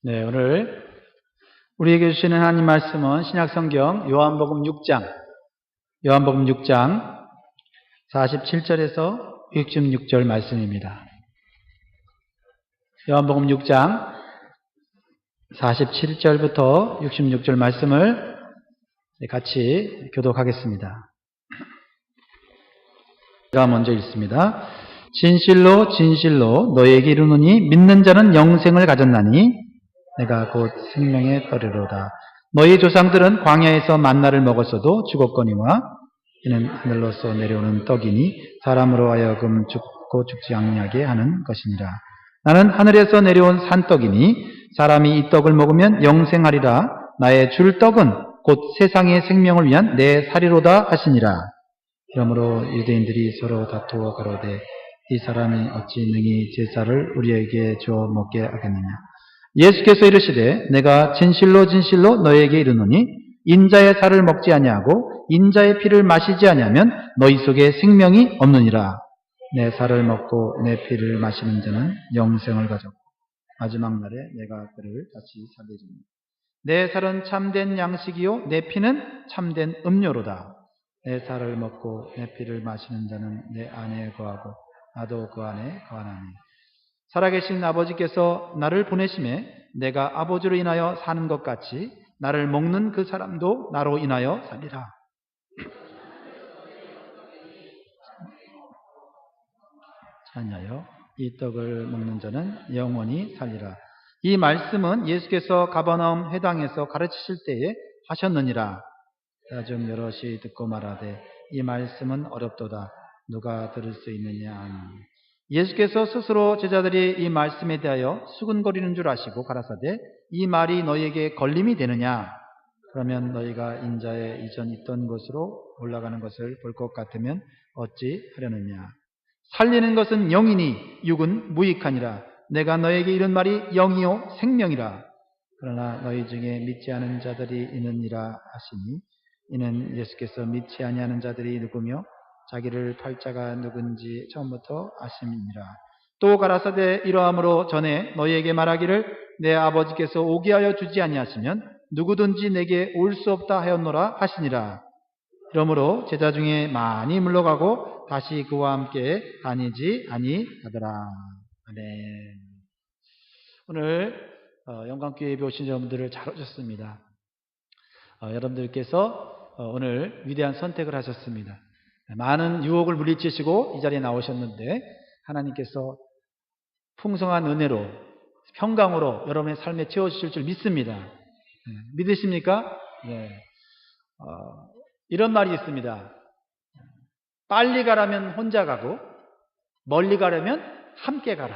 네, 오늘 우리에게 주시는 하나님 말씀은 신약성경 요한복음 6장 47절에서 66절 말씀입니다. 요한복음 6장 47절부터 66절 말씀을 같이 교독하겠습니다. 제가 먼저 읽습니다. 진실로 진실로 너희에게 이르노니 믿는 자는 영생을 가졌나니 내가 곧 생명의 떡이로다. 너희 조상들은 광야에서 만나를 먹었어도 죽었거니와 이는 하늘로서 내려오는 떡이니 사람으로 하여금 죽고 죽지 아니하게 하는 것이니라. 나는 하늘에서 내려온 산떡이니 사람이 이 떡을 먹으면 영생하리라. 나의 줄 떡은 곧 세상의 생명을 위한 내 살이로다 하시니라. 그러므로 유대인들이 서로 다투어 가로되 이 사람이 어찌 능히 제사를 우리에게 주어 먹게 하겠느냐. 예수께서 이르시되 내가 진실로 진실로 너희에게 이르노니 인자의 살을 먹지 아니하고 인자의 피를 마시지 아니하면 너희 속에 생명이 없느니라. 내 살을 먹고 내 피를 마시는 자는 영생을 가졌고 마지막 날에 내가 그를 다시 살리리니 내 살은 참된 양식이요 내 피는 참된 음료로다. 내 살을 먹고 내 피를 마시는 자는 내 안에 거하고 나도 그 안에 거하나니 살아계신 아버지께서 나를 보내심에 내가 아버지로 인하여 사는 것 같이 나를 먹는 그 사람도 나로 인하여 살리라. 자녀여 이 떡을 먹는 자는 영원히 살리라. 이 말씀은 예수께서 가버나움 회당에서 가르치실 때에 하셨느니라. 좀 여럿이 듣고 말하되 이 말씀은 어렵도다. 누가 들을 수 있느냐 하니 예수께서 스스로 제자들이 이 말씀에 대하여 수근거리는 줄 아시고 가라사대 이 말이 너희에게 걸림이 되느냐. 그러면 너희가 인자의 이전 있던 곳으로 올라가는 것을 볼 것 같으면 어찌 하려느냐. 살리는 것은 영이니 육은 무익하니라. 내가 너에게 이런 말이 영이요 생명이라. 그러나 너희 중에 믿지 않은 자들이 있느니라 하시니 이는 예수께서 믿지 아니하는 자들이 누구며 자기를 팔 자가 누군지 처음부터 아심이니라. 또 가라사대 이러함으로 전에 너희에게 말하기를 내 아버지께서 오게 하여 주지 아니하시면 누구든지 내게 올 수 없다 하였노라 하시니라. 그러므로 제자 중에 많이 물러가고 다시 그와 함께 다니지 아니하더라. 아멘. 오늘 영광교회에 오신 여러분들을 잘 오셨습니다. 여러분들께서 오늘 위대한 선택을 하셨습니다. 많은 유혹을 물리치시고 이 자리에 나오셨는데 하나님께서 풍성한 은혜로 평강으로 여러분의 삶에 채워주실 줄 믿습니다. 믿으십니까? 네. 이런 말이 있습니다. 빨리 가라면 혼자 가고 멀리 가려면 함께 가라.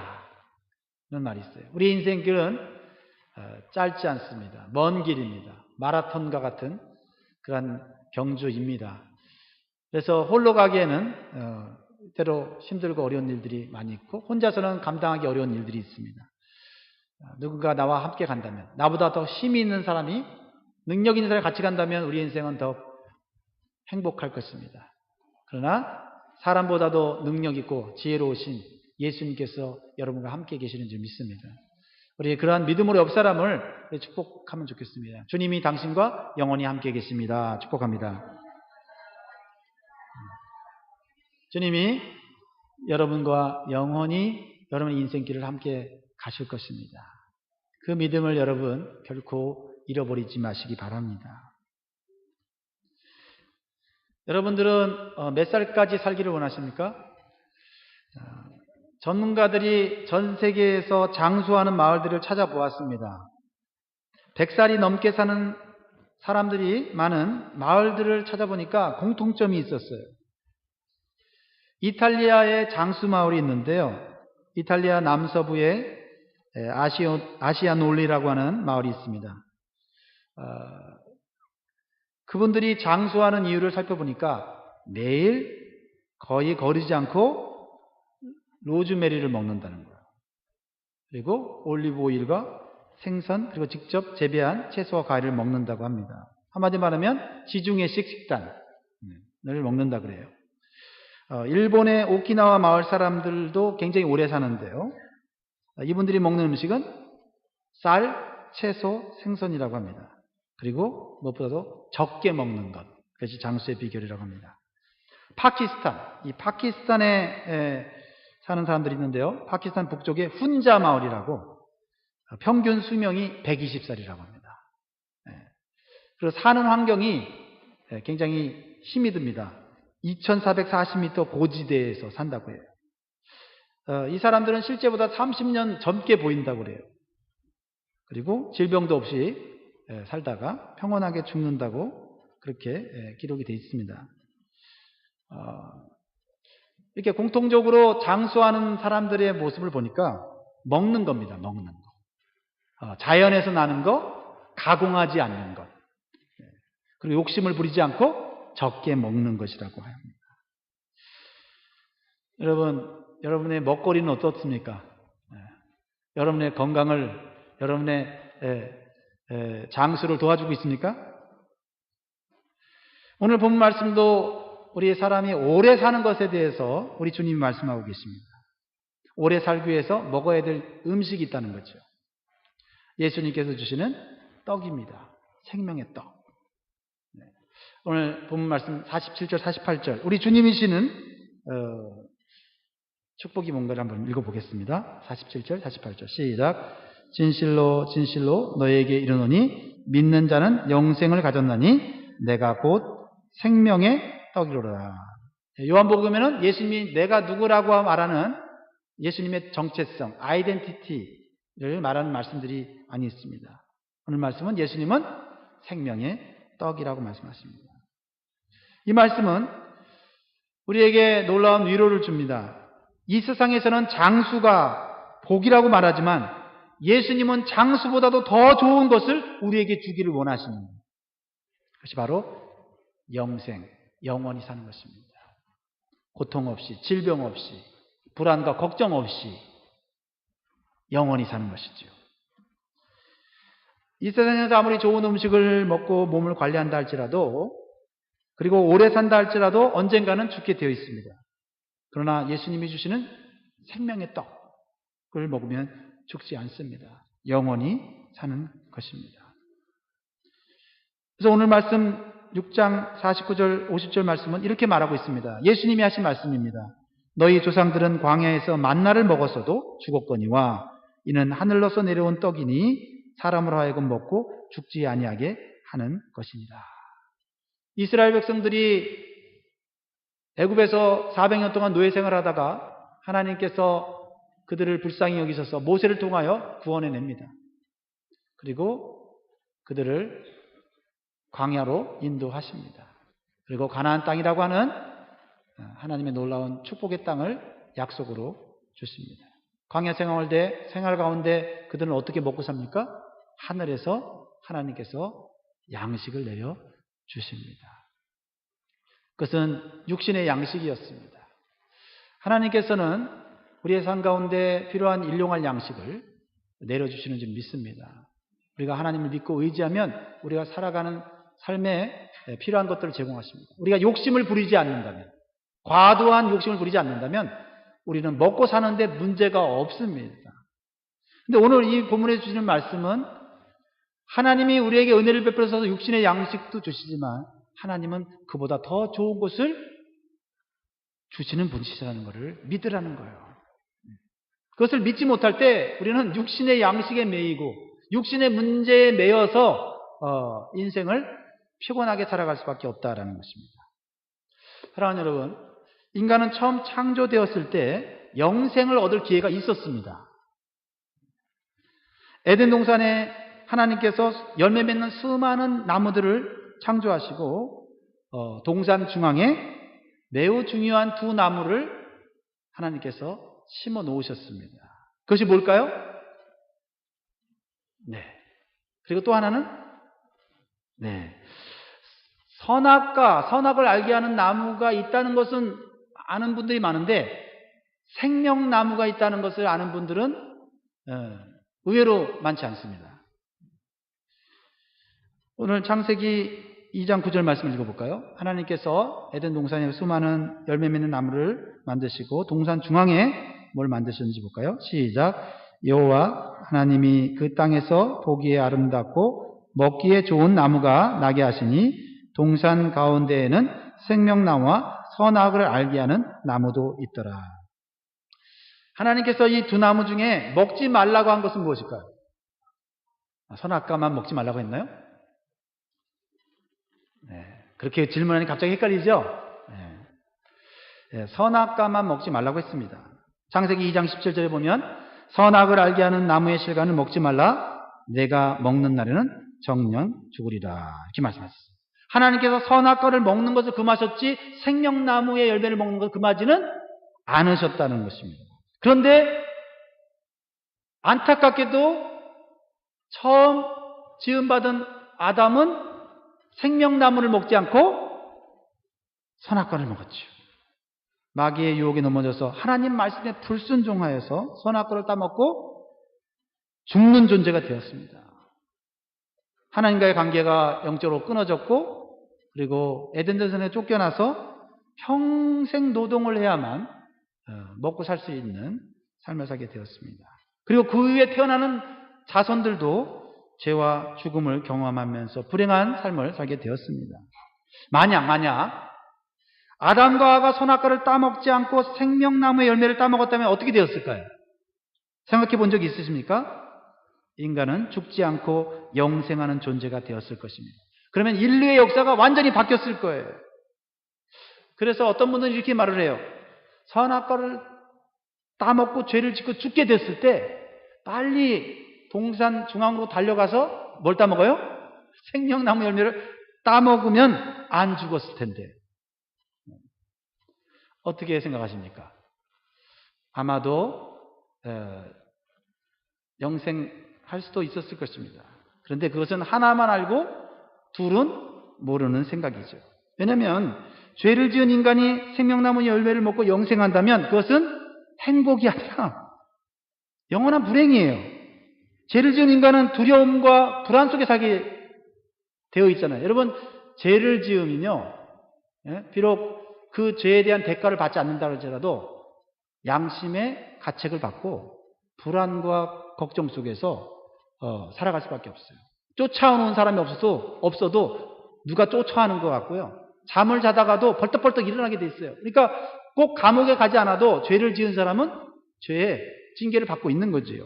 이런 말이 있어요. 우리 인생길은 짧지 않습니다. 먼 길입니다. 마라톤과 같은 그런 경주입니다. 그래서 홀로 가기에는 때로 힘들고 어려운 일들이 많이 있고 혼자서는 감당하기 어려운 일들이 있습니다. 누군가 나와 함께 간다면 나보다 더 힘이 있는 사람이 능력 있는 사람이 같이 간다면 우리 인생은 더 행복할 것입니다. 그러나 사람보다도 능력 있고 지혜로우신 예수님께서 여러분과 함께 계시는 줄 믿습니다. 우리 그러한 믿음으로 옆 사람을 축복하면 좋겠습니다. 주님이 당신과 영원히 함께 계십니다. 축복합니다. 주님이 여러분과 영원히 여러분의 인생길을 함께 가실 것입니다. 그 믿음을 여러분 결코 잃어버리지 마시기 바랍니다. 여러분들은 몇 살까지 살기를 원하십니까? 전문가들이 전 세계에서 장수하는 마을들을 찾아보았습니다. 100살이 넘게 사는 사람들이 많은 마을들을 찾아보니까 공통점이 있었어요. 이탈리아의 장수 마을이 있는데요. 이탈리아 남서부에 아시아놀리라고 하는 마을이 있습니다. 그분들이 장수하는 이유를 살펴보니까 매일 거의 거르지 않고 로즈메리를 먹는다는 거예요. 그리고 올리브 오일과 생선 그리고 직접 재배한 채소와 과일을 먹는다고 합니다. 한마디 말하면 지중해식 식단을 먹는다 그래요. 일본의 오키나와 마을 사람들도 굉장히 오래 사는데요. 이분들이 먹는 음식은 쌀, 채소, 생선이라고 합니다. 그리고 무엇보다도 적게 먹는 것. 그것이 장수의 비결이라고 합니다. 이 파키스탄에 사는 사람들이 있는데요. 파키스탄 북쪽에 훈자 마을이라고 평균 수명이 120살이라고 합니다. 그리고 사는 환경이 굉장히 힘이 듭니다. 2440m 고지대에서 산다고 해요. 이 사람들은 실제보다 30년 젊게 보인다고 그래요. 그리고 질병도 없이 살다가 평온하게 죽는다고 그렇게 기록이 되어 있습니다. 이렇게 공통적으로 장수하는 사람들의 모습을 보니까 먹는 겁니다. 먹는 거. 자연에서 나는 거, 가공하지 않는 것. 그리고 욕심을 부리지 않고 적게 먹는 것이라고 합니다. 여러분의 먹거리는 어떻습니까? 여러분의 건강을, 여러분의 장수를 도와주고 있습니까? 오늘 본 말씀도 우리 사람이 오래 사는 것에 대해서 우리 주님이 말씀하고 계십니다. 오래 살기 위해서 먹어야 될 음식이 있다는 거죠. 예수님께서 주시는 떡입니다. 생명의 떡. 오늘 본 말씀 47절, 48절. 우리 주님이시는 축복이 뭔가를 한번 읽어보겠습니다. 47절, 48절. 시작. 진실로 진실로 너에게 이르노니 믿는 자는 영생을 가졌나니 내가 곧 생명의 떡이로라. 요한복음에는 예수님이 내가 누구라고 말하는 예수님의 정체성, 아이덴티티를 말하는 말씀들이 많이 있습니다. 오늘 말씀은 예수님은 생명의 떡이라고 말씀하십니다. 이 말씀은 우리에게 놀라운 위로를 줍니다. 이 세상에서는 장수가 복이라고 말하지만 예수님은 장수보다도 더 좋은 것을 우리에게 주기를 원하십니다. 그것이 바로 영생, 영원히 사는 것입니다. 고통 없이, 질병 없이, 불안과 걱정 없이 영원히 사는 것이죠. 이 세상에서 아무리 좋은 음식을 먹고 몸을 관리한다 할지라도, 그리고 오래 산다 할지라도 언젠가는 죽게 되어 있습니다. 그러나 예수님이 주시는 생명의 떡을 먹으면 죽지 않습니다. 영원히 사는 것입니다. 그래서 오늘 말씀 6장 49절 50절 말씀은 이렇게 말하고 있습니다. 예수님이 하신 말씀입니다. 너희 조상들은 광야에서 만나를 먹었어도 죽었거니와 이는 하늘로서 내려온 떡이니 사람으로 하여금 먹고 죽지 아니하게 하는 것이니라. 이스라엘 백성들이 애굽에서 400년 동안 노예 생활하다가 하나님께서 그들을 불쌍히 여기셔서 모세를 통하여 구원해 냅니다. 그리고 그들을 광야로 인도하십니다. 그리고 가나안 땅이라고 하는 하나님의 놀라운 축복의 땅을 약속으로 주십니다. 광야 생활 가운데 그들은 어떻게 먹고 삽니까? 하늘에서 하나님께서 양식을 내려 주십니다. 그것은 육신의 양식이었습니다. 하나님께서는 우리의 삶 가운데 필요한 일용할 양식을 내려주시는 줄 믿습니다. 우리가 하나님을 믿고 의지하면 우리가 살아가는 삶에 필요한 것들을 제공하십니다. 우리가 욕심을 부리지 않는다면, 과도한 욕심을 부리지 않는다면 우리는 먹고 사는데 문제가 없습니다. 근데 오늘 이 본문에 주시는 말씀은 하나님이 우리에게 은혜를 베풀어서 육신의 양식도 주시지만 하나님은 그보다 더 좋은 것을 주시는 분이시라는 것을 믿으라는 거예요. 그것을 믿지 못할 때 우리는 육신의 양식에 매이고 육신의 문제에 매여서 인생을 피곤하게 살아갈 수밖에 없다라는 것입니다. 사랑하는 여러분, 인간은 처음 창조되었을 때 영생을 얻을 기회가 있었습니다. 에덴 동산에 하나님께서 열매 맺는 수많은 나무들을 창조하시고 동산 중앙에 매우 중요한 두 나무를 하나님께서 심어 놓으셨습니다. 그것이 뭘까요? 네. 그리고 또 하나는 선악을 알게 하는 나무가 있다는 것은 아는 분들이 많은데 생명나무가 있다는 것을 아는 분들은 의외로 많지 않습니다. 오늘 창세기 2장 9절 말씀을 읽어볼까요? 하나님께서 에덴 동산에 수많은 열매 맺는 나무를 만드시고 동산 중앙에 뭘 만드셨는지 볼까요? 시작. 여호와 하나님이 그 땅에서 보기에 아름답고 먹기에 좋은 나무가 나게 하시니 동산 가운데에는 생명나무와 선악을 알게 하는 나무도 있더라. 하나님께서 이 두 나무 중에 먹지 말라고 한 것은 무엇일까요? 선악과만 먹지 말라고 했나요? 네, 그렇게 질문하니 갑자기 헷갈리죠? 네, 선악과만 먹지 말라고 했습니다. 창세기 2장 17절에 보면 선악을 알게 하는 나무의 실과는 먹지 말라. 내가 먹는 날에는 정령 죽으리라. 이렇게 말씀하셨어요. 하나님께서 선악과를 먹는 것을 금하셨지 생명나무의 열매를 먹는 것을 금하지는 않으셨다는 것입니다. 그런데 안타깝게도 처음 지음받은 아담은 생명나무를 먹지 않고 선악과를 먹었죠. 마귀의 유혹에 넘어져서 하나님 말씀에 불순종하여서 선악과를 따먹고 죽는 존재가 되었습니다. 하나님과의 관계가 영적으로 끊어졌고, 그리고 에덴 동산에 쫓겨나서 평생 노동을 해야만 먹고 살 수 있는 삶을 살게 되었습니다. 그리고 그 이후에 태어나는 자손들도 죄와 죽음을 경험하면서 불행한 삶을 살게 되었습니다. 만약 아담과 하와가 선악과를 따먹지 않고 생명나무의 열매를 따먹었다면 어떻게 되었을까요? 생각해 본 적이 있으십니까? 인간은 죽지 않고 영생하는 존재가 되었을 것입니다. 그러면 인류의 역사가 완전히 바뀌었을 거예요. 그래서 어떤 분들은 이렇게 말을 해요. 선악과를 따먹고 죄를 짓고 죽게 됐을 때 빨리 동산 중앙으로 달려가서 뭘 따먹어요? 생명나무 열매를 따먹으면 안 죽었을 텐데. 어떻게 생각하십니까? 아마도 영생할 수도 있었을 것입니다. 그런데 그것은 하나만 알고 둘은 모르는 생각이죠. 왜냐하면 죄를 지은 인간이 생명나무 열매를 먹고 영생한다면 그것은 행복이 아니라 영원한 불행이에요. 죄를 지은 인간은 두려움과 불안 속에 살게 되어 있잖아요. 여러분, 죄를 지으면요, 비록 그 죄에 대한 대가를 받지 않는다 할지라도 양심의 가책을 받고 불안과 걱정 속에서 살아갈 수밖에 없어요. 쫓아오는 사람이 없어도 누가 쫓아하는 것 같고요. 잠을 자다가도 벌떡벌떡 일어나게 돼 있어요. 그러니까 꼭 감옥에 가지 않아도 죄를 지은 사람은 죄의 징계를 받고 있는 거지요.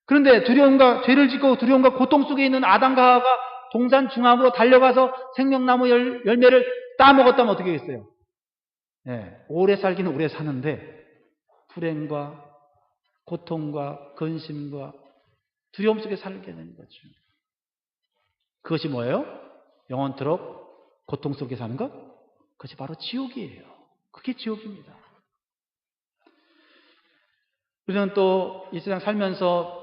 그런데 죄를 짓고 두려움과 고통 속에 있는 아담과 하와가 동산 중앙으로 달려가서 생명나무 열매를 따먹었다면 어떻게 하겠어요? 오래 살기는 오래 사는데 불행과 고통과 근심과 두려움 속에 살게 되는 거죠. 그것이 뭐예요? 영원토록 고통 속에 사는 것? 그것이 바로 지옥이에요. 그게 지옥입니다. 우리는 또 이 세상 살면서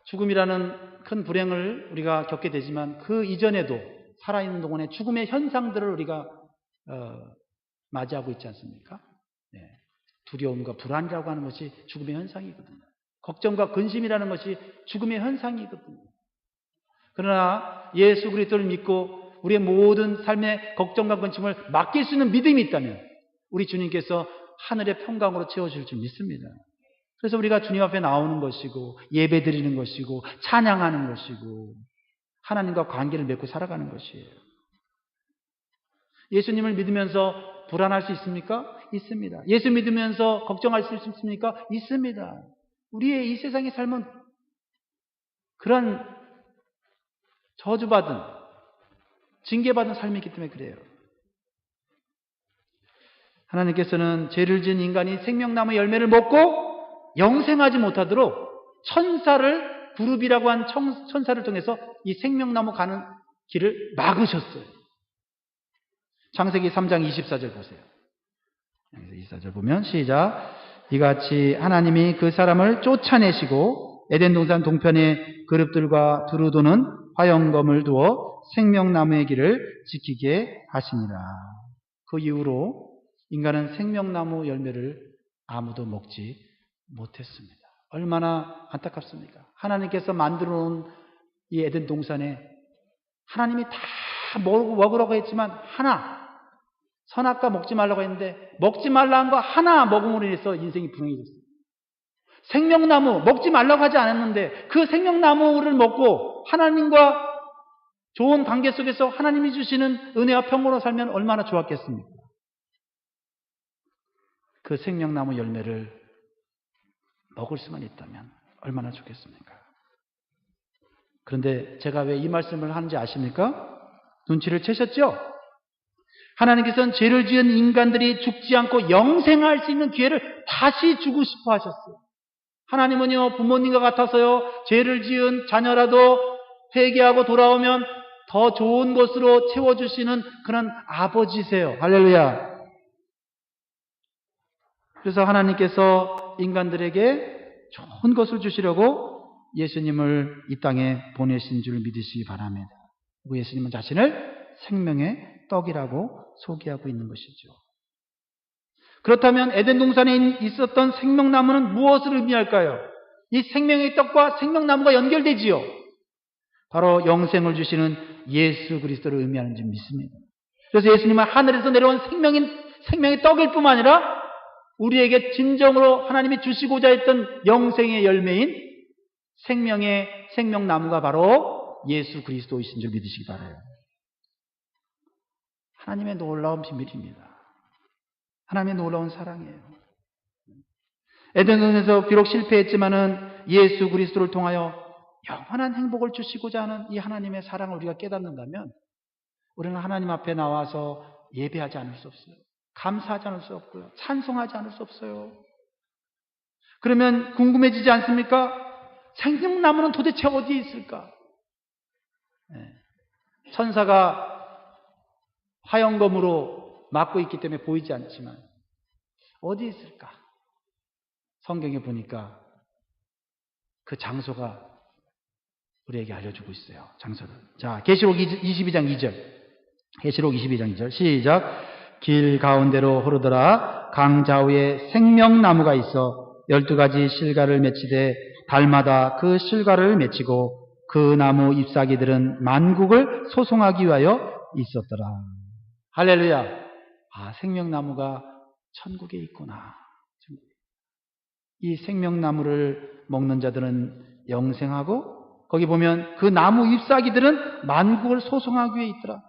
죽음이라는 큰 불행을 우리가 겪게 되지만 그 이전에도 살아있는 동안에 죽음의 현상들을 우리가 맞이하고 있지 않습니까? 두려움과 불안이라고 하는 것이 죽음의 현상이거든요. 걱정과 근심이라는 것이 죽음의 현상이거든요. 그러나 예수 그리스도를 믿고 우리의 모든 삶의 걱정과 근심을 맡길 수 있는 믿음이 있다면 우리 주님께서 하늘의 평강으로 채워줄 줄 믿습니다. 그래서 우리가 주님 앞에 나오는 것이고 예배 드리는 것이고 찬양하는 것이고 하나님과 관계를 맺고 살아가는 것이에요. 예수님을 믿으면서 불안할 수 있습니까? 있습니다. 예수 믿으면서 걱정할 수 있습니까? 있습니다. 우리의 이 세상의 삶은 그런 저주받은, 징계받은 삶이기 때문에 그래요. 하나님께서는 죄를 지은 인간이 생명나무 열매를 먹고 영생하지 못하도록 천사를, 부르비라고 한 천사를 통해서 이 생명나무 가는 길을 막으셨어요. 창세기 3장 24절 보세요. 24절 보면 시작. 이같이 하나님이 그 사람을 쫓아내시고 에덴 동산 동편에 그룹들과 두루 도는 화영검을 두어 생명나무의 길을 지키게 하시니라. 그 이후로 인간은 생명나무 열매를 아무도 먹지 못했습니다. 얼마나 안타깝습니까? 하나님께서 만들어 놓은 이 에덴 동산에 하나님이 다 먹으라고 했지만 하나, 선악과 먹지 말라고 했는데 먹지 말라 한 거 하나 먹음으로 인해서 인생이 불행해졌어요. 생명나무 먹지 말라고 하지 않았는데 그 생명나무를 먹고 하나님과 좋은 관계 속에서 하나님이 주시는 은혜와 평화로 살면 얼마나 좋았겠습니까? 그 생명나무 열매를 먹을 수만 있다면 얼마나 좋겠습니까? 그런데 제가 왜 이 말씀을 하는지 아십니까? 눈치를 채셨죠? 하나님께서는 죄를 지은 인간들이 죽지 않고 영생할 수 있는 기회를 다시 주고 싶어 하셨어요. 하나님은요, 부모님과 같아서요, 죄를 지은 자녀라도 회개하고 돌아오면 더 좋은 것으로 채워주시는 그런 아버지세요. 할렐루야. 그래서 하나님께서 인간들에게 좋은 것을 주시려고 예수님을 이 땅에 보내신 줄 믿으시기 바랍니다. 그리고 예수님은 자신을 생명의 떡이라고 소개하고 있는 것이죠. 그렇다면 에덴 동산에 있었던 생명나무는 무엇을 의미할까요? 이 생명의 떡과 생명나무가 연결되지요. 바로 영생을 주시는 예수 그리스도를 의미하는 줄 믿습니다. 그래서 예수님은 하늘에서 내려온 생명의 떡일 뿐만 아니라 우리에게 진정으로 하나님이 주시고자 했던 영생의 열매인 생명나무가 바로 예수 그리스도이신 줄 믿으시기 바라요. 하나님의 놀라운 비밀입니다. 하나님의 놀라운 사랑이에요. 에덴동산에서 비록 실패했지만은 예수 그리스도를 통하여 영원한 행복을 주시고자 하는 이 하나님의 사랑을 우리가 깨닫는다면 우리는 하나님 앞에 나와서 예배하지 않을 수 없어요. 감사하지 않을 수 없고요. 찬송하지 않을 수 없어요. 그러면 궁금해지지 않습니까? 생명나무는 도대체 어디에 있을까? 천사가 화영검으로 막고 있기 때문에 보이지 않지만 어디에 있을까? 성경에 보니까 그 장소가 우리에게 알려주고 있어요. 장소를. 자, 계시록 22장 2절. 계시록 22장 2절. 시작. 길 가운데로 흐르더라. 강 좌우에 생명나무가 있어 12가지 실과를 맺히되 달마다 그 실과를 맺히고 그 나무 잎사귀들은 만국을 소송하기 위하여 있었더라. 할렐루야. 아, 생명나무가 천국에 있구나. 이 생명나무를 먹는 자들은 영생하고 거기 보면 그 나무 잎사귀들은 만국을 소송하기 위해 있더라.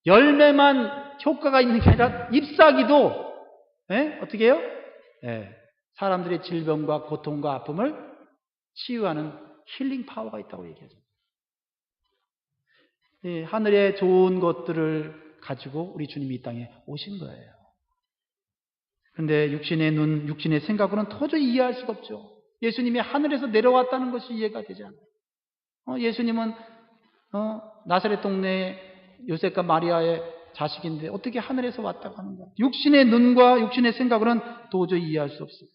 열매만 효과가 있는 게 아니라 잎사귀도 어떻게 해요? 사람들의 질병과 고통과 아픔을 치유하는 힐링 파워가 있다고 얘기하죠. 하늘의 좋은 것들을 가지고 우리 주님이 이 땅에 오신 거예요. 그런데 육신의 눈, 육신의 생각으로는 도저히 이해할 수가 없죠. 예수님이 하늘에서 내려왔다는 것이 이해가 되지 않아요. 예수님은 나사렛 동네에 요셉과 마리아의 자식인데 어떻게 하늘에서 왔다고 하는가? 육신의 눈과 육신의 생각으로는 도저히 이해할 수 없어요.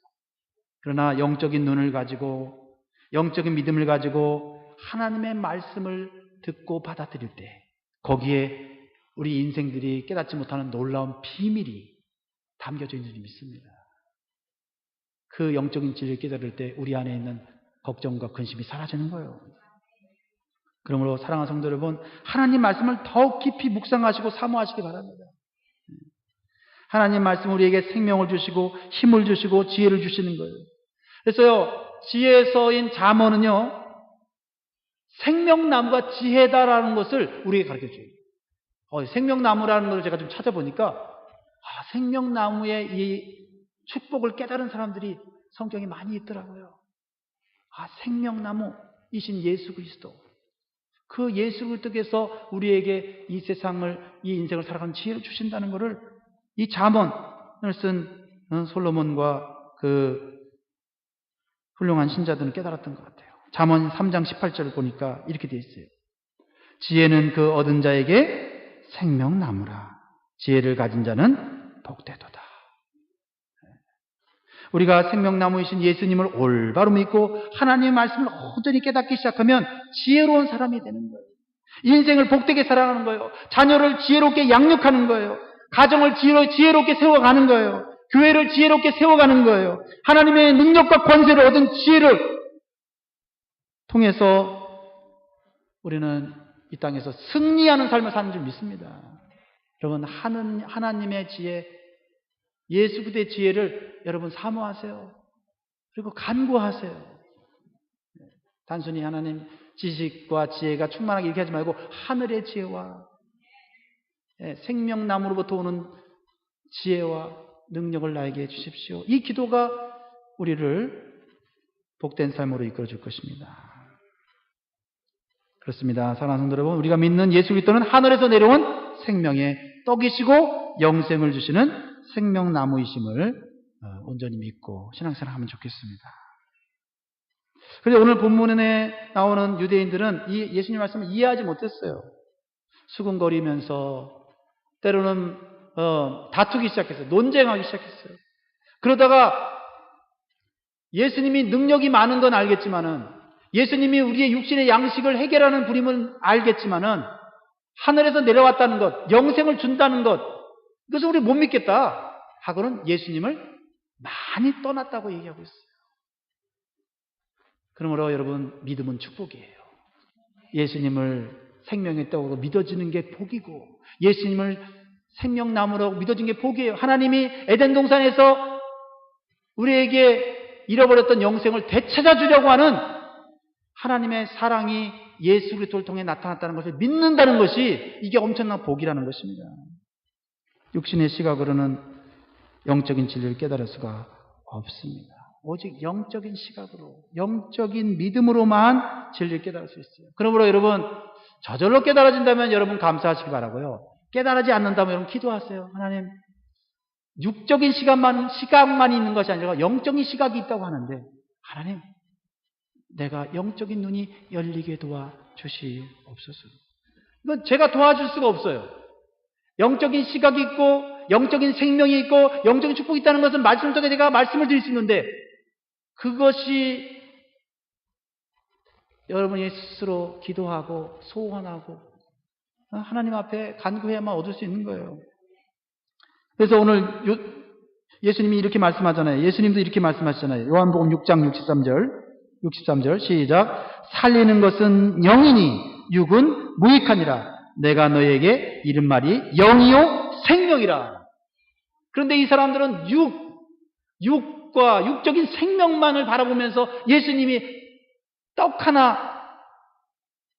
그러나 영적인 눈을 가지고 영적인 믿음을 가지고 하나님의 말씀을 듣고 받아들일 때 거기에 우리 인생들이 깨닫지 못하는 놀라운 비밀이 담겨져 있는 줄 믿습니다. 그 영적인 진리를 깨달을 때 우리 안에 있는 걱정과 근심이 사라지는 거예요. 그러므로 사랑하는 성도 여러분, 하나님 말씀을 더욱 깊이 묵상하시고 사모하시기 바랍니다. 하나님 말씀 우리에게 생명을 주시고 힘을 주시고 지혜를 주시는 거예요. 그래서요, 지혜서인 잠언은요, 생명나무가 지혜다라는 것을 우리에게 가르쳐줘요. 생명나무라는 걸 제가 좀 찾아보니까 생명나무의 이 축복을 깨달은 사람들이 성경에 많이 있더라고요. 생명나무이신 예수 그리스도. 그 예수 그리스도께서 우리에게 이 세상을, 이 인생을 살아가는 지혜를 주신다는 것을 이 잠언을 쓴 솔로몬과 그 훌륭한 신자들은 깨달았던 것 같아요. 잠언 3장 18절을 보니까 이렇게 되어 있어요. 지혜는 그 얻은 자에게 생명나무라. 지혜를 가진 자는 복되도다. 우리가 생명나무이신 예수님을 올바로 믿고 하나님의 말씀을 온전히 깨닫기 시작하면 지혜로운 사람이 되는 거예요. 인생을 복되게 살아가는 거예요. 자녀를 지혜롭게 양육하는 거예요. 가정을 지혜롭게 세워가는 거예요. 교회를 지혜롭게 세워가는 거예요. 하나님의 능력과 권세를 얻은 지혜를 통해서 우리는 이 땅에서 승리하는 삶을 사는 줄 믿습니다. 여러분, 하나님의 지혜, 예수 그리스도의 지혜를 여러분 사모하세요. 그리고 간구하세요. 단순히 하나님 지식과 지혜가 충만하게 이렇게 하지 말고 하늘의 지혜와 생명나무로부터 오는 지혜와 능력을 나에게 주십시오. 이 기도가 우리를 복된 삶으로 이끌어 줄 것입니다. 그렇습니다. 사랑하는 성도 여러분, 우리가 믿는 예수 그리스도는 하늘에서 내려온 생명의 떡이시고 영생을 주시는 생명나무이심을 온전히 믿고 신앙생활하면 좋겠습니다. 그런데 오늘 본문에 나오는 유대인들은 이 예수님 말씀을 이해하지 못했어요. 수군거리면서 때로는 다투기 시작했어요. 논쟁하기 시작했어요. 그러다가 예수님이 능력이 많은 건 알겠지만은, 예수님이 우리의 육신의 양식을 해결하는 분임은 알겠지만은, 하늘에서 내려왔다는 것, 영생을 준다는 것, 이것을 우리 못 믿겠다 하고는 예수님을 많이 떠났다고 얘기하고 있어요. 그러므로 여러분, 믿음은 축복이에요. 예수님을 생명의 떡으로 믿어지는 게 복이고, 예수님을 생명나무로 믿어진 게 복이에요. 하나님이 에덴 동산에서 우리에게 잃어버렸던 영생을 되찾아주려고 하는 하나님의 사랑이 예수 그리스도를 통해 나타났다는 것을 믿는다는 것이 이게 엄청난 복이라는 것입니다. 육신의 시각으로는 영적인 진리를 깨달을 수가 없습니다. 오직 영적인 시각으로, 영적인 믿음으로만 진리를 깨달을 수 있어요. 그러므로 여러분, 저절로 깨달아진다면 여러분 감사하시기 바라고요. 깨달아지 않는다면 여러분 기도하세요. 하나님, 육적인 시각만 있는 것이 아니라 영적인 시각이 있다고 하는데, 하나님, 내가 영적인 눈이 열리게 도와주시옵소서. 이건 제가 도와줄 수가 없어요. 영적인 시각이 있고, 영적인 생명이 있고, 영적인 축복이 있다는 것은 말씀을 통해 제가 말씀을 드릴 수 있는데, 그것이 여러분이 스스로 기도하고 소원하고 하나님 앞에 간구해야만 얻을 수 있는 거예요. 그래서 오늘 예수님이 이렇게 말씀하잖아요. 예수님도 이렇게 말씀하시잖아요. 요한복음 6장 63절 시작. 살리는 것은 영이니 육은 무익하니라. 내가 너에게 이른 말이 영이요 생명이라. 그런데 이 사람들은 육과 육적인 생명만을 바라보면서 예수님이 떡 하나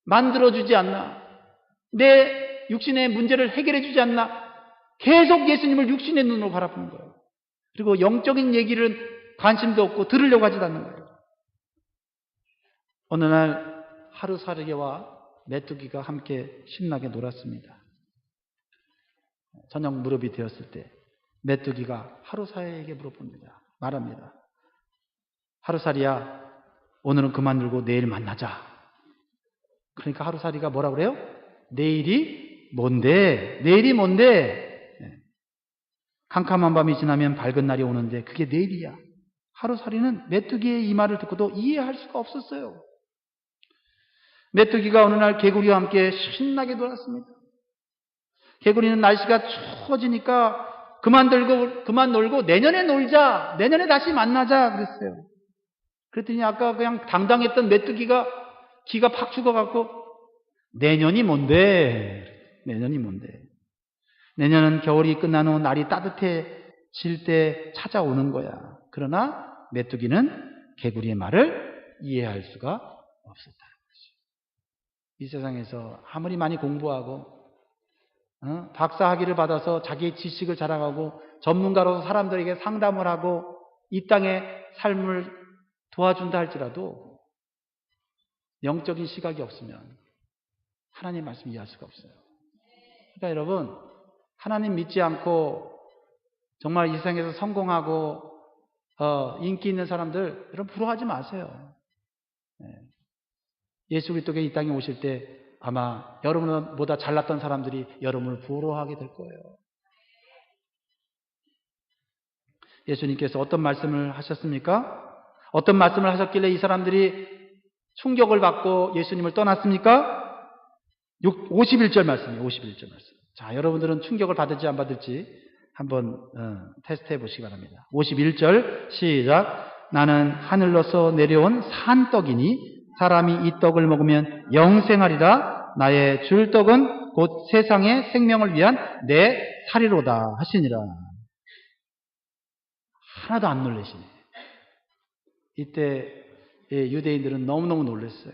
만들어주지 않나, 내 육신의 문제를 해결해주지 않나, 계속 예수님을 육신의 눈으로 바라보는 거예요. 그리고 영적인 얘기를 관심도 없고 들으려고 하지도 않는 거예요. 어느 날 하루살이와 메뚜기가 함께 신나게 놀았습니다. 저녁 무렵이 되었을 때 메뚜기가 하루살이에게 물어봅니다. 말합니다. 하루살이야, 오늘은 그만 놀고 내일 만나자. 그러니까 하루살이가 뭐라 그래요? 내일이 뭔데? 내일이 뭔데? 캄캄한 밤이 지나면 밝은 날이 오는데 그게 내일이야. 하루살이는 메뚜기의 이 말을 듣고도 이해할 수가 없었어요. 메뚜기가 어느 날 개구리와 함께 신나게 놀았습니다. 개구리는 날씨가 추워지니까 그만 놀고 내년에 놀자, 내년에 다시 만나자 그랬어요. 그랬더니 아까 그냥 당당했던 메뚜기가 기가 팍 죽어갖고 내년이 뭔데? 내년이 뭔데? 내년은 겨울이 끝난 후 날이 따뜻해질 때 찾아오는 거야. 그러나 메뚜기는 개구리의 말을 이해할 수가 없었다는 거죠. 이 세상에서 아무리 많이 공부하고 박사 학위를 받아서 자기의 지식을 자랑하고 전문가로서 사람들에게 상담을 하고 이 땅의 삶을 도와준다 할지라도 영적인 시각이 없으면 하나님의 말씀 이해할 수가 없어요. 그러니까 여러분, 하나님 믿지 않고 정말 이 세상에서 성공하고 인기 있는 사람들 여러분 부러워하지 마세요. 예수 그리스도가 이 땅에 오실 때 아마 여러분보다 잘났던 사람들이 여러분을 부러워하게 될 거예요. 예수님께서 어떤 말씀을 하셨습니까? 어떤 말씀을 하셨길래 이 사람들이 충격을 받고 예수님을 떠났습니까? 51절 말씀이에요. 51절 말씀. 자, 여러분들은 충격을 받을지 안 받을지 한번 테스트해 보시기 바랍니다. 51절 시작. 나는 하늘로서 내려온 산떡이니 사람이 이 떡을 먹으면 영생하리라. 나의 줄 떡은 곧 세상의 생명을 위한 내 살이로다 하시니라. 하나도 안 놀라시네. 이때 유대인들은 너무너무 놀랐어요.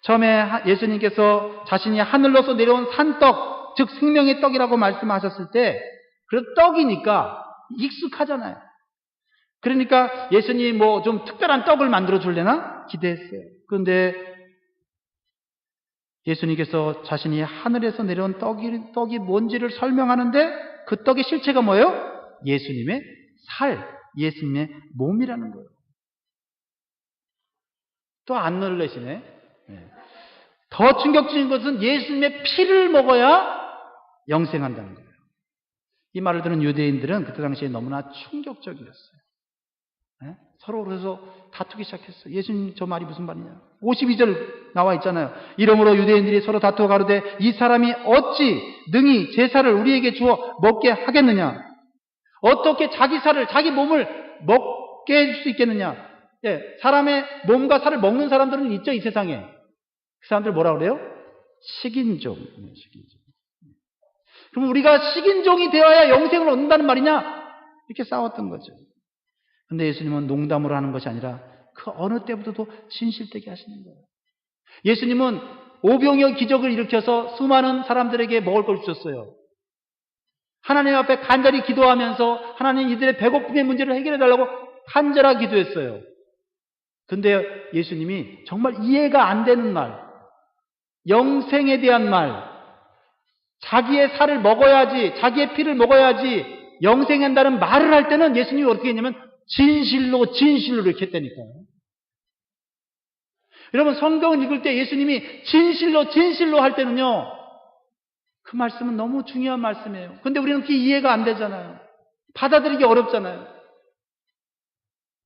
처음에 예수님께서 자신이 하늘로서 내려온 산떡, 즉 생명의 떡이라고 말씀하셨을 때 그 떡이니까 익숙하잖아요. 그러니까 예수님이 뭐 좀 특별한 떡을 만들어 줄래나 기대했어요. 그런데 예수님께서 자신이 하늘에서 내려온 떡이 뭔지를 설명하는데 그 떡의 실체가 뭐예요? 예수님의 예수님의 몸이라는 거예요. 또 안 놀라시네. 더 충격적인 것은 예수님의 피를 먹어야 영생한다는 거예요. 이 말을 들은 유대인들은 그때 당시에 너무나 충격적이었어요. 서로 그래서 다투기 시작했어요. 예수님 저 말이 무슨 말이냐. 52절 나와 있잖아요. 이러므로 유대인들이 서로 다투어 가로되 이 사람이 어찌 능히 제사를 우리에게 주어 먹게 하겠느냐. 어떻게 자기 살을 자기 몸을 먹게 해줄 수 있겠느냐. 사람의 몸과 살을 먹는 사람들은 있죠, 이 세상에. 그 사람들 뭐라 그래요? 식인종. 그럼 우리가 식인종이 되어야 영생을 얻는다는 말이냐? 이렇게 싸웠던 거죠. 근데 예수님은 농담으로 하는 것이 아니라 그 어느 때보다도 진실되게 하시는 거예요. 예수님은 오병이어 기적을 일으켜서 수많은 사람들에게 먹을 걸 주셨어요. 하나님 앞에 간절히 기도하면서 하나님 이들의 배고픔의 문제를 해결해 달라고 간절하게 기도했어요. 근데 예수님이 정말 이해가 안 되는 말, 영생에 대한 말, 자기의 살을 먹어야지, 자기의 피를 먹어야지 영생한다는 말을 할 때는 예수님이 어떻게 했냐면 진실로 이렇게 했다니까요. 여러분 성경을 읽을 때 예수님이 진실로 할 때는요, 그 말씀은 너무 중요한 말씀이에요. 근데 우리는 그게 이해가 안 되잖아요. 받아들이기 어렵잖아요.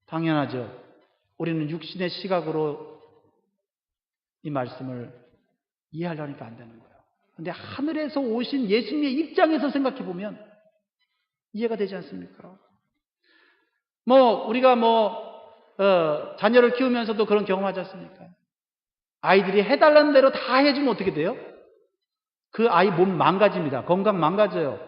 당연하죠. 우리는 육신의 시각으로 이 말씀을 이해하려니까 안 되는 거예요. 근데 하늘에서 오신 예수님의 입장에서 생각해 보면 이해가 되지 않습니까? 우리가 자녀를 키우면서도 그런 경험하지 않습니까? 아이들이 해달라는 대로 다 해주면 어떻게 돼요? 그 아이 몸 망가집니다. 건강 망가져요.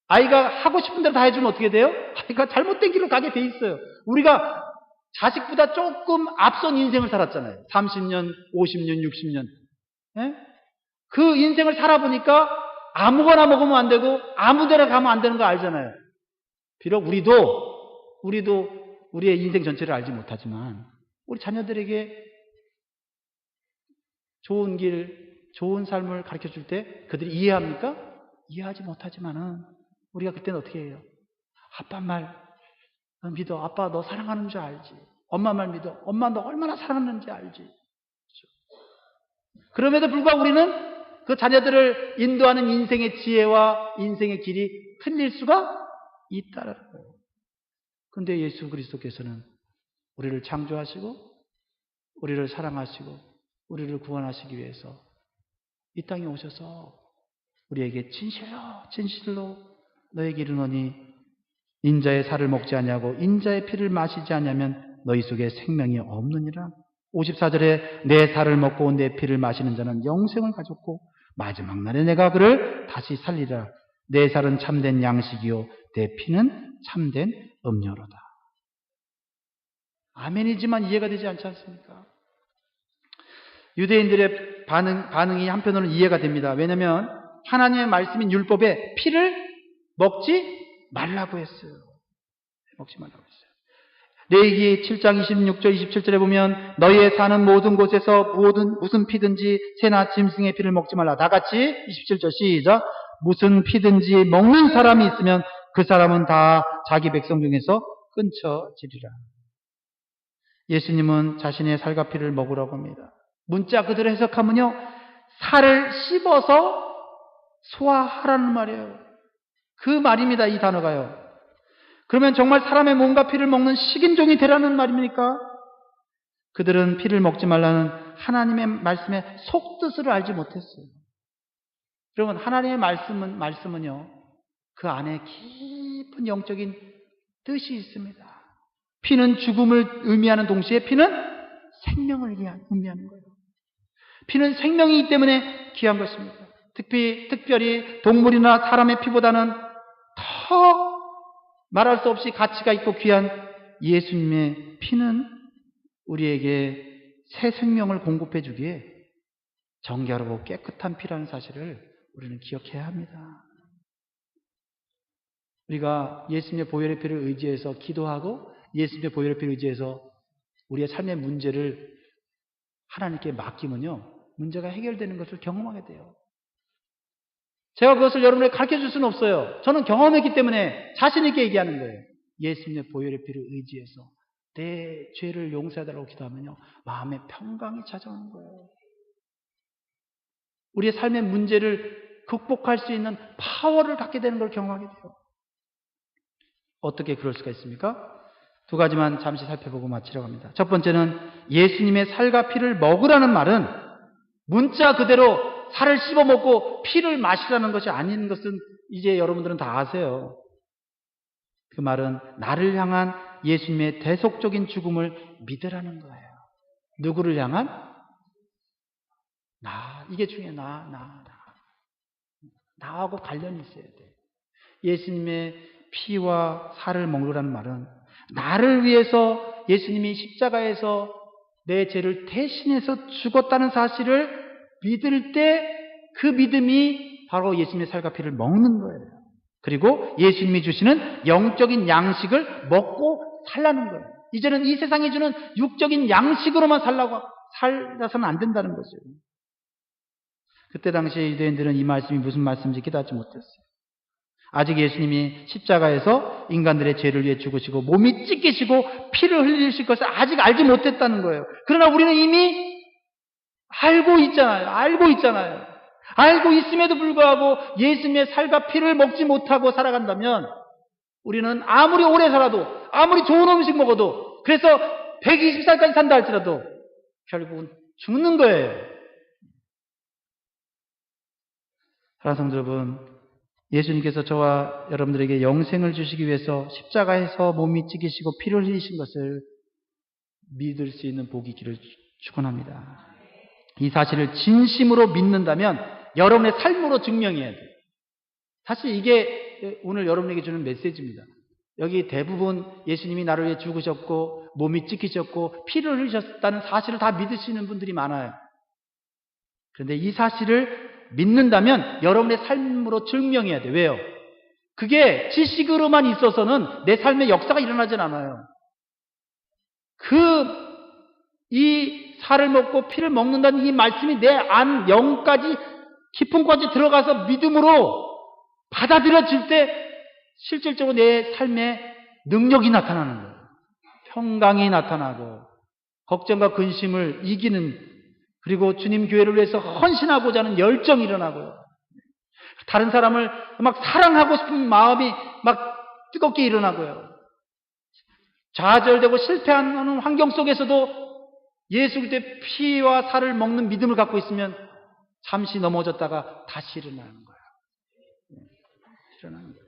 아이가 하고 싶은 대로 다 해주면 어떻게 돼요? 아이가 잘못된 길로 가게 돼 있어요. 우리가 자식보다 조금 앞선 인생을 살았잖아요. 30년, 50년, 60년. 그 인생을 살아보니까 아무거나 먹으면 안 되고 아무 데나 가면 안 되는 거 알잖아요. 비록 우리도 우리의 인생 전체를 알지 못하지만 우리 자녀들에게 좋은 길, 좋은 삶을 가르쳐 줄 때 그들이 이해합니까? 이해하지 못하지만은 우리가 그때는 어떻게 해요? 아빠 말 믿어. 아빠 너 사랑하는 줄 알지. 엄마 말 믿어. 엄마 너 얼마나 사랑하는지 알지. 그렇죠? 그럼에도 불구하고 우리는 그 자녀들을 인도하는 인생의 지혜와 인생의 길이 틀릴 수가 있다는 거예요. 그런데 예수 그리스도께서는 우리를 창조하시고 우리를 사랑하시고 우리를 구원하시기 위해서 이 땅에 오셔서 우리에게 진실로 너에게 이르노니 인자의 살을 먹지 아니하고 인자의 피를 마시지 아니하면 너희 속에 생명이 없느니라. 54절에 내 살을 먹고 내 피를 마시는 자는 영생을 가졌고 마지막 날에 내가 그를 다시 살리라. 내 살은 참된 양식이요 내 피는 참된 음료로다. 아멘이지만 이해가 되지 않지 않습니까? 유대인들의 반응이 한편으로는 이해가 됩니다. 왜냐하면 하나님의 말씀인 율법에 피를 먹지 말라고 했어요. 먹지 말라고 했어요. 레위기 7장 26절 27절에 보면 너희의 사는 모든 곳에서 무슨 피든지 새나 짐승의 피를 먹지 말라. 다 같이 27절 시작. 무슨 피든지 먹는 사람이 있으면 그 사람은 다 자기 백성 중에서 끊쳐지리라. 예수님은 자신의 살과 피를 먹으라고 합니다. 문자 그대로 해석하면요, 살을 씹어서 소화하라는 말이에요. 그 말입니다, 이 단어가요. 그러면 정말 사람의 몸과 피를 먹는 식인종이 되라는 말입니까? 그들은 피를 먹지 말라는 하나님의 말씀의 속뜻을 알지 못했어요. 여러분, 하나님의 말씀은요, 그 안에 깊은 영적인 뜻이 있습니다. 피는 죽음을 의미하는 동시에 피는 생명을 의미하는 거예요. 피는 생명이기 때문에 귀한 것입니다. 특별히 동물이나 사람의 피보다는 더 말할 수 없이 가치가 있고 귀한 예수님의 피는 우리에게 새 생명을 공급해 주기에 정결하고 깨끗한 피라는 사실을 우리는 기억해야 합니다. 우리가 예수님의 보혈의 피를 의지해서 기도하고 예수님의 보혈의 피를 의지해서 우리의 삶의 문제를 하나님께 맡기면요, 문제가 해결되는 것을 경험하게 돼요. 제가 그것을 여러분에게 가르쳐줄 수는 없어요. 저는 경험했기 때문에 자신 있게 얘기하는 거예요. 예수님의 보혈의 피를 의지해서 내 죄를 용서해달라고 기도하면요, 마음의 평강이 찾아오는 거예요. 우리의 삶의 문제를 극복할 수 있는 파워를 갖게 되는 걸 경험하게 돼요. 어떻게 그럴 수가 있습니까? 두 가지만 잠시 살펴보고 마치려고 합니다. 첫 번째는 예수님의 살과 피를 먹으라는 말은 문자 그대로 살을 씹어먹고 피를 마시라는 것이 아닌 것은 이제 여러분들은 다 아세요. 그 말은 나를 향한 예수님의 대속적인 죽음을 믿으라는 거예요. 누구를 향한? 나. 이게 중요해. 나하고 관련이 있어야 돼. 예수님의 피와 살을 먹으라는 말은 나를 위해서 예수님이 십자가에서 내 죄를 대신해서 죽었다는 사실을 믿을 때 그 믿음이 바로 예수님의 살과 피를 먹는 거예요. 그리고 예수님이 주시는 영적인 양식을 먹고 살라는 거예요. 이제는 이 세상이 주는 육적인 양식으로만 살아서는 안 된다는 거죠. 그때 당시에 유대인들은 이 말씀이 무슨 말씀인지 깨닫지 못했어요. 아직 예수님이 십자가에서 인간들의 죄를 위해 죽으시고 몸이 찢기시고 피를 흘리실 것을 아직 알지 못했다는 거예요. 그러나 우리는 이미 알고 있잖아요. 알고 있음에도 불구하고 예수님의 살과 피를 먹지 못하고 살아간다면 우리는 아무리 오래 살아도, 아무리 좋은 음식 먹어도, 그래서 120살까지 산다 할지라도 결국은 죽는 거예요. 사랑하는 성도 여러분, 예수님께서 저와 여러분들에게 영생을 주시기 위해서 십자가에서 몸이 찢기시고 피를 흘리신 것을 믿을 수 있는 복이 있기를 축원합니다. 이 사실을 진심으로 믿는다면 여러분의 삶으로 증명해야 돼요. 사실 이게 오늘 여러분에게 주는 메시지입니다. 여기 대부분 예수님이 나를 위해 죽으셨고 몸이 찢기셨고 피를 흘리셨다는 사실을 다 믿으시는 분들이 많아요. 그런데 이 사실을 믿는다면 여러분의 삶으로 증명해야 돼요. 왜요? 그게 지식으로만 있어서는 내 삶의 역사가 일어나진 않아요. 이 살을 먹고 피를 먹는다는 이 말씀이 내 안 영까지 깊은 곳까지 들어가서 믿음으로 받아들여질 때 실질적으로 내 삶에 능력이 나타나는 거예요. 평강이 나타나고 걱정과 근심을 이기는, 그리고 주님 교회를 위해서 헌신하고자 하는 열정이 일어나고요. 다른 사람을 막 사랑하고 싶은 마음이 막 뜨겁게 일어나고요. 좌절되고 실패하는 환경 속에서도 예수 그리스도의 피와 살을 먹는 믿음을 갖고 있으면 잠시 넘어졌다가 다시 일어나는 거예요. 일어나는 거예요.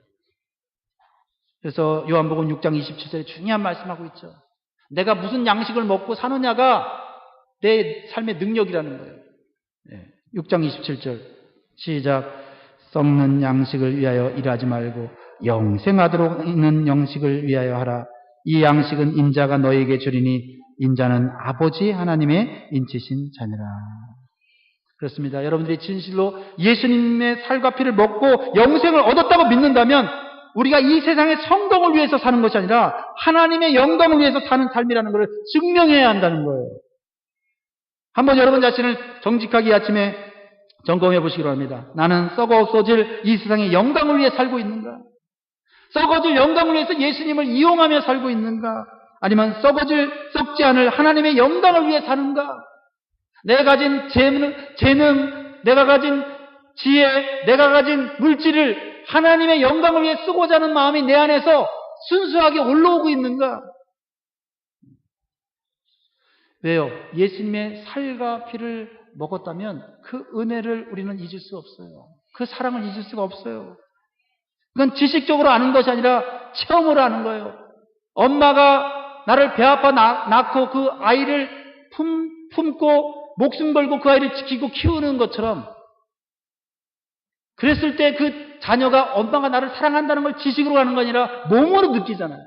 그래서 요한복음 6장 27절에 중요한 말씀하고 있죠. 내가 무슨 양식을 먹고 사느냐가 내 삶의 능력이라는 거예요. 6장 27절 시작. 썩는 양식을 위하여 일하지 말고 영생하도록 있는 양식을 위하여 하라. 이 양식은 인자가 너에게 주리니 인자는 아버지 하나님의 인치신 자니라. 그렇습니다. 여러분들이 진실로 예수님의 살과 피를 먹고 영생을 얻었다고 믿는다면 우리가 이 세상의 성공을 위해서 사는 것이 아니라 하나님의 영광을 위해서 사는 삶이라는 것을 증명해야 한다는 거예요. 한번 여러분 자신을 정직하게 이 아침에 점검해 보시기로 합니다. 나는 썩어 없어질 이 세상의 영광을 위해 살고 있는가? 썩어질 영광을 위해서 예수님을 이용하며 살고 있는가? 아니면 썩지 않을 하나님의 영광을 위해 사는가? 내가 가진 재능, 내가 가진 지혜, 내가 가진 물질을 하나님의 영광을 위해 쓰고자 하는 마음이 내 안에서 순수하게 올라오고 있는가? 왜요? 예수님의 살과 피를 먹었다면 그 은혜를 우리는 잊을 수 없어요. 그 사랑을 잊을 수가 없어요. 그건 지식적으로 아는 것이 아니라 체험으로 아는 거예요. 엄마가 나를 배 아파 낳고 그 아이를 품고 목숨 걸고 그 아이를 지키고 키우는 것처럼, 그랬을 때 그 자녀가 엄마가 나를 사랑한다는 걸 지식으로 하는 거 아니라 몸으로 느끼잖아요.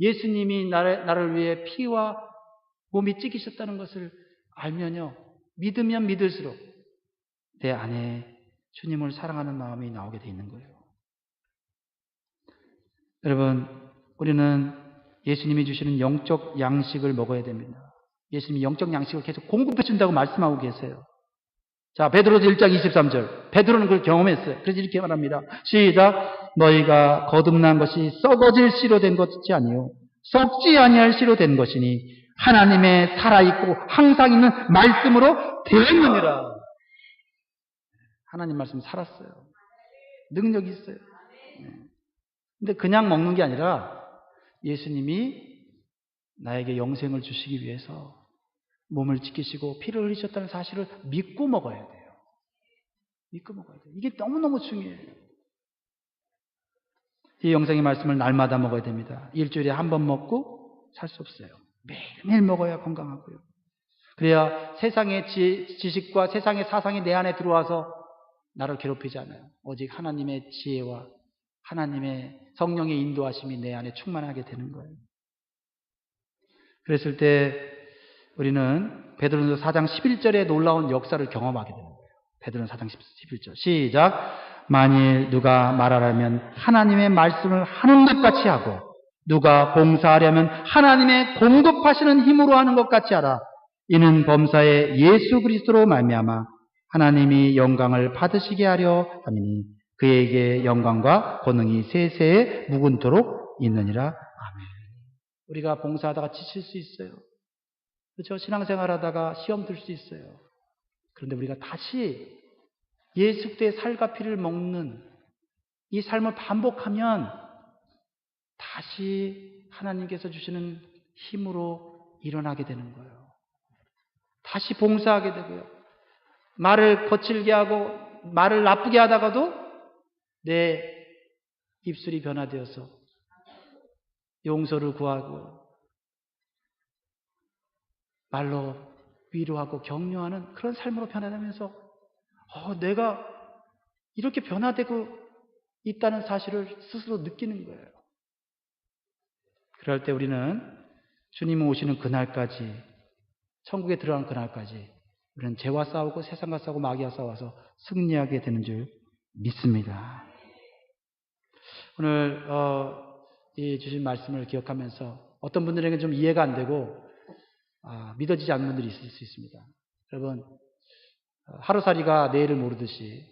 예수님이 나를 위해 피와 몸이 찢기셨다는 것을 알면요. 믿으면 믿을수록 내 안에 주님을 사랑하는 마음이 나오게 돼 있는 거예요. 여러분, 우리는 예수님이 주시는 영적 양식을 먹어야 됩니다. 예수님이 영적 양식을 계속 공급해 준다고 말씀하고 계세요. 자, 베드로서 1장 23절. 베드로는 그걸 경험했어요. 그래서 이렇게 말합니다. 시작. 너희가 거듭난 것이 썩어질 씨로 된 것이 아니요 썩지 아니할 씨로 된 것이니 하나님의 살아있고 항상 있는 말씀으로 되었느니라. 하나님 말씀 살았어요. 능력이 있어요. 근데 그냥 먹는 게 아니라 예수님이 나에게 영생을 주시기 위해서 몸을 지키시고 피를 흘리셨다는 사실을 믿고 먹어야 돼요. 믿고 먹어야 돼요. 이게 너무너무 중요해요. 이 영생의 말씀을 날마다 먹어야 됩니다. 일주일에 한 번 먹고 살 수 없어요. 매일매일 먹어야 건강하고요. 그래야 세상의 지식과 세상의 사상이 내 안에 들어와서 나를 괴롭히지 않아요. 오직 하나님의 지혜와 하나님의 성령의 인도하심이 내 안에 충만하게 되는 거예요. 그랬을 때 우리는 베드로전서 4장 11절의 놀라운 역사를 경험하게 되는 거예요. 베드로전서 4장 11절 시작. 만일 누가 말하려면 하나님의 말씀을 하는 것 같이 하고 누가 봉사하려면 하나님의 공급하시는 힘으로 하는 것 같이 하라. 이는 범사에 예수 그리스도로 말미암아 하나님이 영광을 받으시게 하려 함이니 그에게 영광과 권능이 세세에 묵은토록 있느니라. 아멘. 우리가 봉사하다가 지칠 수 있어요. 그렇죠? 신앙생활하다가 시험 들 수 있어요. 그런데 우리가 다시 예수 그리스도의 살과 피를 먹는 이 삶을 반복하면 다시 하나님께서 주시는 힘으로 일어나게 되는 거예요. 다시 봉사하게 되고요. 말을 거칠게 하고 말을 나쁘게 하다가도 내 입술이 변화되어서 용서를 구하고 말로 위로하고 격려하는 그런 삶으로 변화되면서 내가 이렇게 변화되고 있다는 사실을 스스로 느끼는 거예요. 그럴 때 우리는 주님 오시는 그날까지, 천국에 들어가는 그날까지 우리는 죄와 싸우고 세상과 싸우고 마귀와 싸워서 승리하게 되는 줄 믿습니다. 오늘 이 주신 말씀을 기억하면서 어떤 분들에게 좀 이해가 안 되고 믿어지지 않는 분들이 있을 수 있습니다. 여러분, 하루살이가 내일을 모르듯이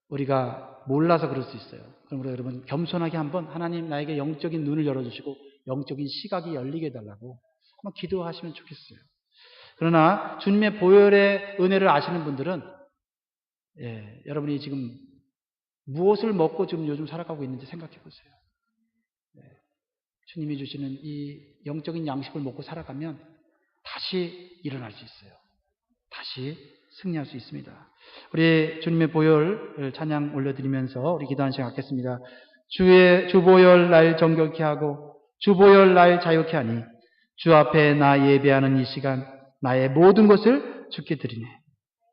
우리가 몰라서 그럴 수 있어요. 그러므로 여러분 겸손하게 한번 하나님 나에게 영적인 눈을 열어주시고 영적인 시각이 열리게 해달라고 한번 기도하시면 좋겠어요. 그러나 주님의 보혈의 은혜를 아시는 분들은 여러분이 지금 무엇을 먹고 지금 요즘 살아가고 있는지 생각해 보세요. 주님이 주시는 이 영적인 양식을 먹고 살아가면 다시 일어날 수 있어요. 다시 승리할 수 있습니다. 우리 주님의 보혈 찬양 올려드리면서 우리 기도하는 시간 갖겠습니다. 주 보혈 날 정결케 하고 주 보혈 날 자유케 하니 주 앞에 나 예배하는 이 시간 나의 모든 것을 주께 드리네.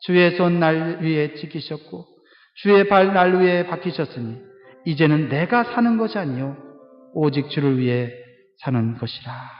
주의 손 날 위에 지키셨고 주의 발 날 위에 박히셨으니 이제는 내가 사는 것이 아니요 오직 주를 위해 사는 것이라.